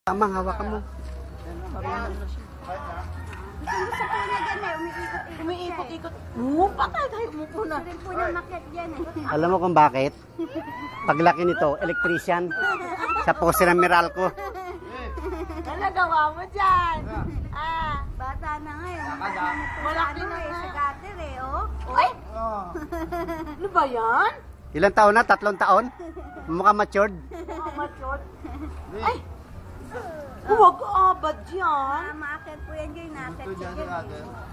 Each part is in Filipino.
Tamang hawakan mo. Gusto po niya dyan eh, umiikot-ikot. Patay tayo, umupo na. Gusto po niya makyat dyan eh. Alam mo kung bakit? Paglaki nito, electrician. Sa pose ng Meralco. Ano nagawa mo dyan? Bata na ngayon. Malaki na eh, sa gutter eh, oh. Ay! Ano ba yan? Ilang taon na? 3 taon? Mukhang matured. Matured. Ay! Huwag ka abad yan. Maakit po yan dyan, naakit siya dyan.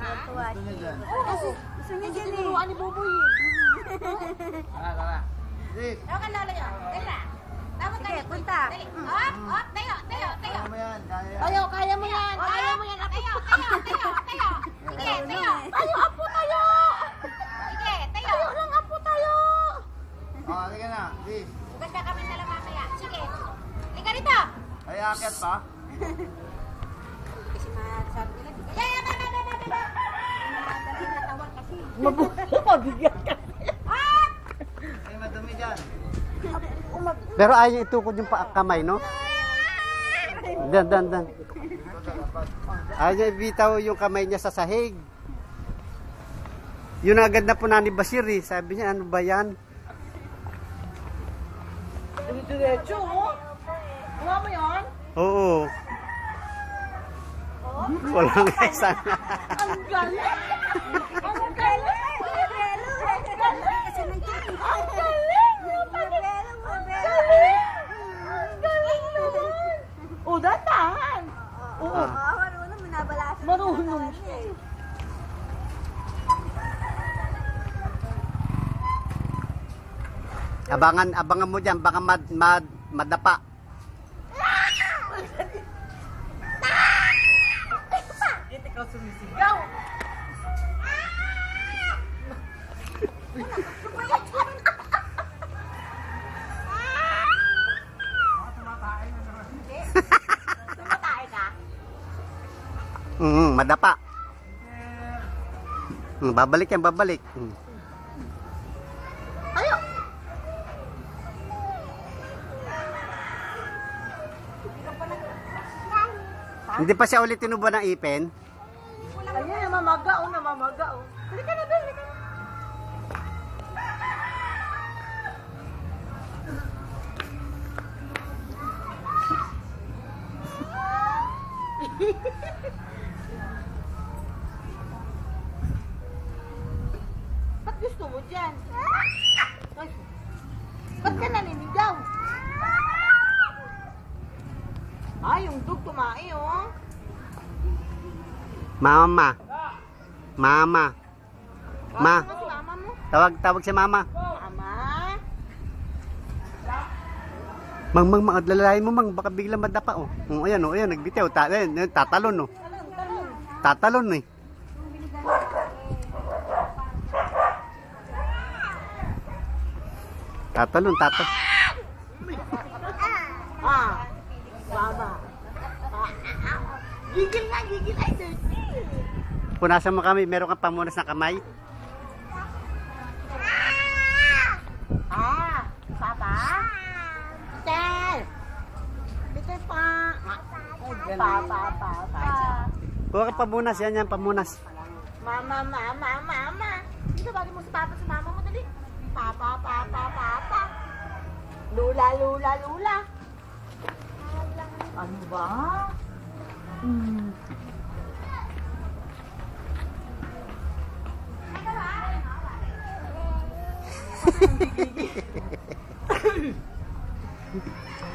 Natuwa siya. Kasi gusto niya dyan eh. Tinuruan ni Buboy eh. Tara. Sis. Ano ka lolo yun? Teka. Dapat Sige, punta. Op, tayo. Kaya mo yan. Kaya. Tayo, kaya mo yan. Kaya mo yan. Tayo. Sige, tayo. Tayo, apo tayo. Sige, tayo. Tayo lang, apo tayo. Halika na. Sis. Bukas ka kami na lang mamaya. Sige. Liga rito. Ay, akit pa. Kasi masabi nila. Natawag kasi. Mabigyan ka. Ay, madumi dyan. Pero ayaw itukod yung kamay, no? Dan. Ayaw ibitaw yung kamay niya sa sahig. Yun agad na po ni Basir eh. Sabi niya, ano ba yan? Diretso, oh. Gawa mo yan? Oo. Walang isa. Ang galing! Ang galing! Oh, dahan! Oo. Marunong minabalasan. Marunong siya. Abangan mo dyan, baka madapa. Ito ikaw sumisigaw. Tumatay ka? Madapa. Babalik yan, babalik. Ayo! Hindi pa siya ulit tinubo ng ipin. Ayan, namamaga, oh, namamaga, oh. Halika na doon, halika na. Ba't gusto mo dyan? Ay, ba't ka naninigaw? Ay, yung dog tumae, oh. Mama. Ma. Tawag nga si mama mo. Tawag si mama. Mama? Mang, adlalayin mo, mang. Baka biglang madapa, oh. Ayan, nagbitaw. Tatalon, oh. Tatalon, eh. Tatalon. Mama. Gigil nga, gigil. Ay, dirty. Punasan mo kami, meron kang pamunas na kamay. Papa? Tel! Dito pa. Papa. Kuha ka pamunas, yan, pamunas. Mama. Dito, bagay mo si Papa sa mama mo, dali. Papa. Lula. Ano ba?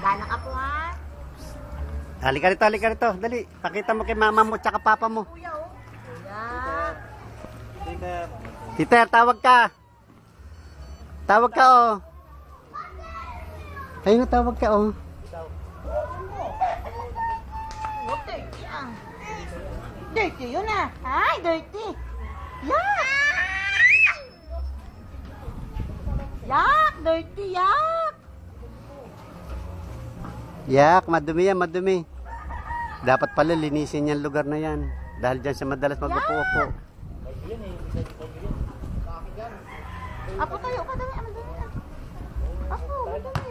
Gana ka po, ha? Halika rito. Dali, pakita mo kay mama mo tsaka papa mo. Kuya. Tita, tawag ka, oh. Ayun, tawag ka, oh. Dirty yun, ah. Ay, dirty. Yak, dirty, yak. Yak, madumi yan, madumi. Dapat pala linisin yung lugar na yan. Dahil dyan siya madalas mag-upo-upo. Apo tayo ka dali. Ano dali? Apo, madali.